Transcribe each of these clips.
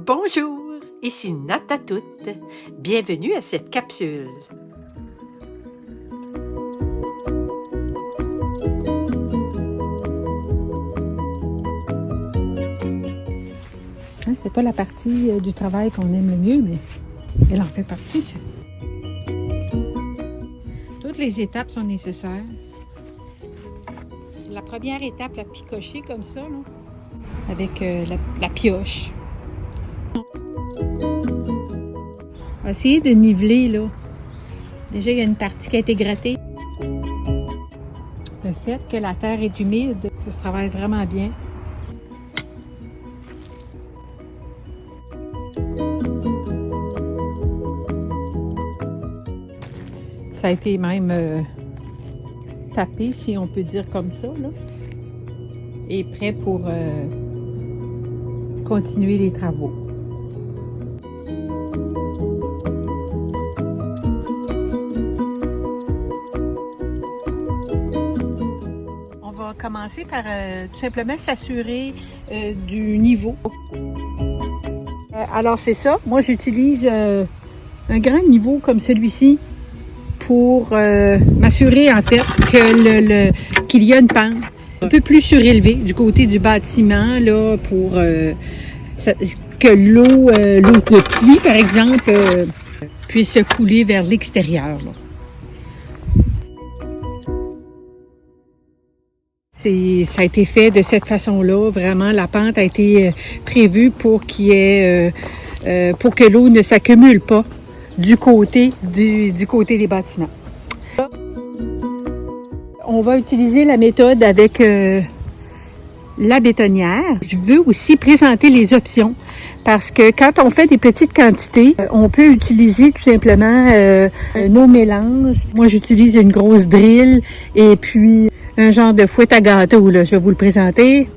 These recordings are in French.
Bonjour, ici Nata Toute. Bienvenue à cette capsule. C'est pas la partie du travail qu'on aime le mieux, mais elle en fait partie. Toutes les étapes sont nécessaires. La première étape, la picocher comme ça, là, avec la pioche. On va essayer de niveler, là. Déjà, il y a une partie qui a été grattée. Le fait que la terre est humide, ça se travaille vraiment bien. Ça a été même tapé, si on peut dire comme ça, là, et prêt pour continuer les travaux. On va commencer par tout simplement s'assurer du niveau. Alors c'est ça, moi j'utilise un grand niveau comme celui-ci pour m'assurer en fait que qu'il y a une pente un peu plus surélevée du côté du bâtiment là, pour que l'eau de pluie par exemple puisse couler vers l'extérieur. Ça a été fait de cette façon-là. Vraiment, la pente a été prévue pour qu'il y ait, pour que l'eau ne s'accumule pas du côté des bâtiments. On va utiliser la méthode avec la bétonnière. Je veux aussi présenter les options parce que quand on fait des petites quantités, on peut utiliser tout simplement nos mélanges. Moi, j'utilise une grosse drille et puis un genre de fouette à gâteau, là. Je vais vous le présenter.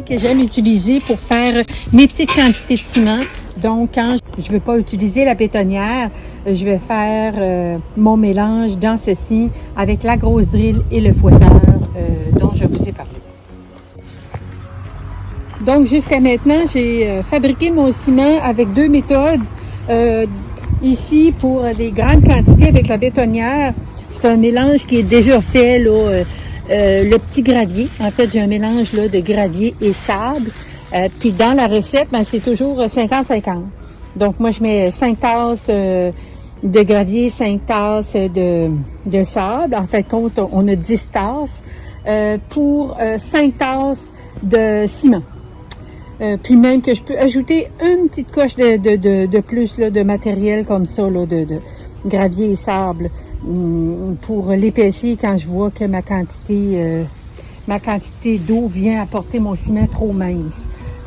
Que j'aime utiliser pour faire mes petites quantités de ciment. Donc, quand je ne veux pas utiliser la bétonnière, je vais faire mon mélange dans ceci avec la grosse drille et le fouetteur dont je vous ai parlé. Donc, jusqu'à maintenant, j'ai fabriqué mon ciment avec deux méthodes. Ici, pour des grandes quantités avec la bétonnière, c'est un mélange qui est déjà fait, là, le petit gravier. En fait, j'ai un mélange là, de gravier et sable. Puis dans la recette, ben, c'est toujours 50-50. Donc moi, je mets 5 tasses de gravier, 5 tasses de sable. En fait, compte, on a 10 tasses pour 5 tasses de ciment. Puis même que je peux ajouter une petite coche de plus là, de matériel comme ça, là, de gravier et sable, pour l'épaissir quand je vois que ma quantité d'eau vient apporter mon ciment trop mince.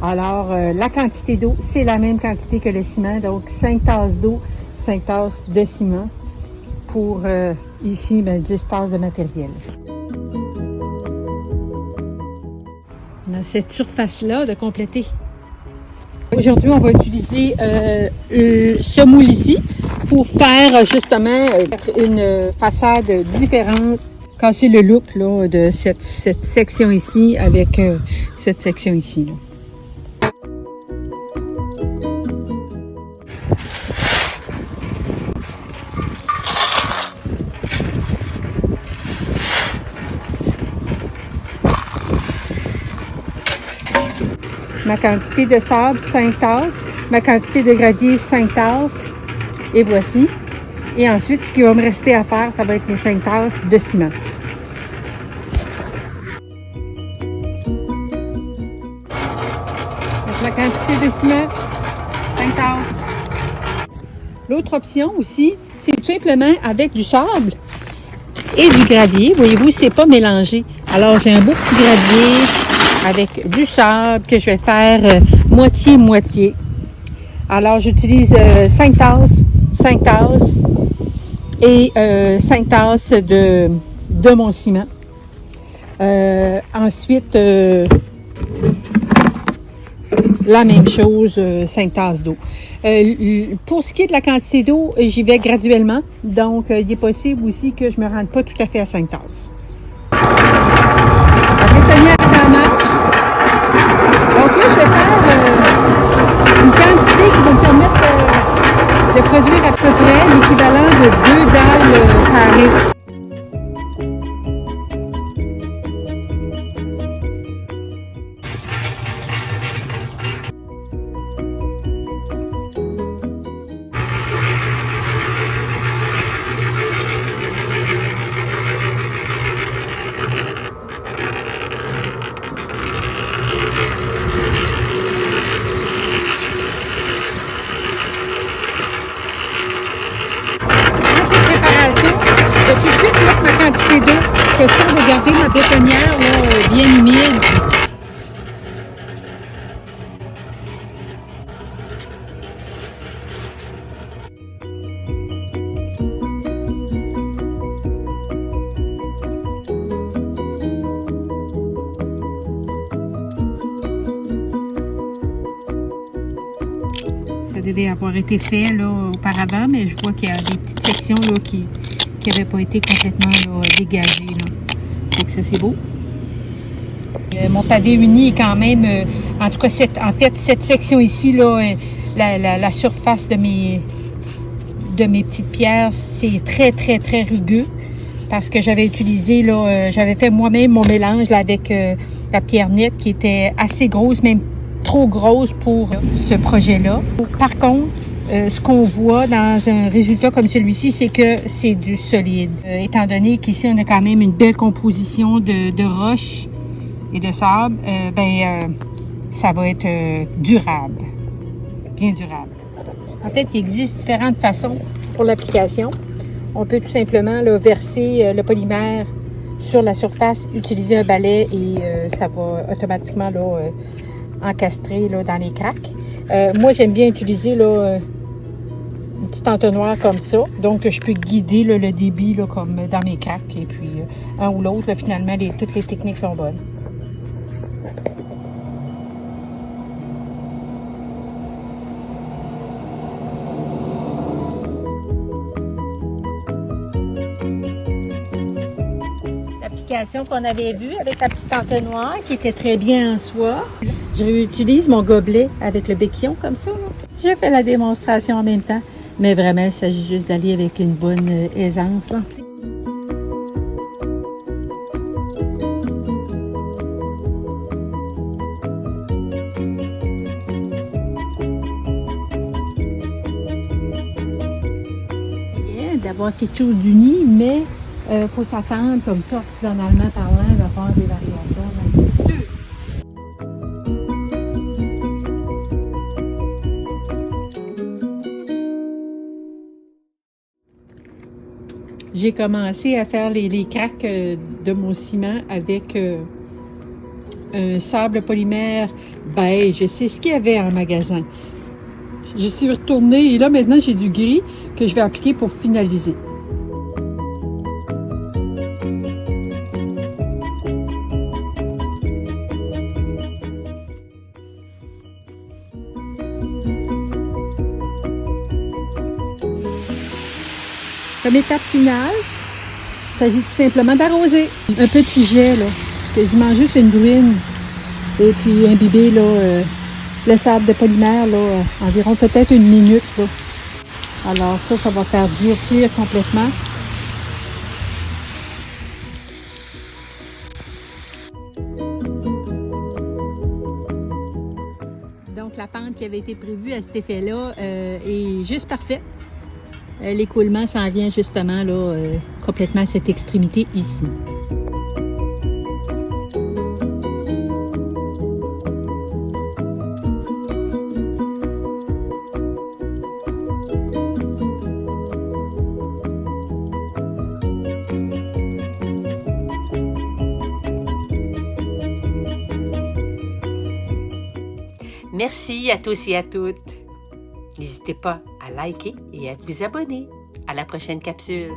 Alors, la quantité d'eau, c'est la même quantité que le ciment, donc 5 tasses d'eau, 5 tasses de ciment pour ici, ben, 10 tasses de matériel. On a cette surface-là de compléter. Aujourd'hui, on va utiliser ce moule ici pour faire justement une façade différente, casser le look là, de cette section ici avec cette section ici. Là. Ma quantité de sable, 5 tasses. Ma quantité de gravier, 5 tasses. Et voici. Et ensuite, ce qui va me rester à faire, ça va être mes 5 tasses de ciment. Donc, la quantité de ciment, 5 tasses. L'autre option aussi, c'est tout simplement avec du sable et du gravier. Voyez-vous, c'est pas mélangé. Alors, j'ai un beau petit gravier avec du sable que je vais faire moitié-moitié. Alors, j'utilise 5 tasses et 5 tasses de mon ciment. Ensuite, la même chose, 5 tasses d'eau. Pour ce qui est de la quantité d'eau, j'y vais graduellement. Donc, il est possible aussi que je ne me rende pas tout à fait à 5 tasses. La bétonnière est en marche. Donc là, je vais faire une quantité qui va me permettre de produire à peu près l'équivalent de 2 dalles carrées. Je vais tout de suite mettre ma quantité d'eau, question de garder ma bétonnière là, bien humide. Ça devait avoir été fait là, auparavant, mais je vois qu'il y a des petites sections là, qui n'avaient pas été complètement là, dégagées. Là. Donc ça, c'est beau. Mon pavé uni est quand même, en tout cas, cette section ici, là, la surface de mes petites pierres, c'est très, très, très rugueux parce que j'avais utilisé, là, j'avais fait moi-même mon mélange là, avec la pierre nette qui était assez grosse, même trop grosse pour ce projet-là. Par contre, ce qu'on voit dans un résultat comme celui-ci, c'est que c'est du solide. Étant donné qu'ici, on a quand même une belle composition de roches et de sable, ça va être durable, bien durable. En fait, il existe différentes façons pour l'application. On peut tout simplement là, verser le polymère sur la surface, utiliser un balai et ça va automatiquement là, encastrer là, dans les craques. Moi, j'aime bien utiliser là, un petit entonnoir comme ça. Donc, je peux guider là, le débit là, comme dans mes craques. Et puis, un ou l'autre, là, finalement, toutes les techniques sont bonnes. L'application qu'on avait vue avec la petite entonnoir qui était très bien en soi. Je réutilise mon gobelet avec le béquillon comme ça. Là. Je fais la démonstration en même temps. Mais vraiment, il s'agit juste d'aller avec une bonne aisance. Là. C'est bien d'avoir quelque chose d'uni, mais il faut s'attendre comme ça, artisanalement parlant, d'avoir des variations dans les textures. J'ai commencé à faire les craques de mon ciment avec un sable polymère beige. C'est ce qu'il y avait en magasin. Je suis retournée et là maintenant j'ai du gris que je vais appliquer pour finaliser. Comme étape finale, il s'agit tout simplement d'arroser. Un petit jet, là, quasiment juste une bruine, et puis imbiber là, le sable de polymère, là, environ peut-être une minute. Là. Alors ça va faire durcir complètement. Donc la pente qui avait été prévue à cet effet-là est juste parfaite. L'écoulement s'en vient justement là, complètement à cette extrémité ici. Merci à tous et à toutes. N'hésitez pas à liker et à vous abonner. À la prochaine capsule.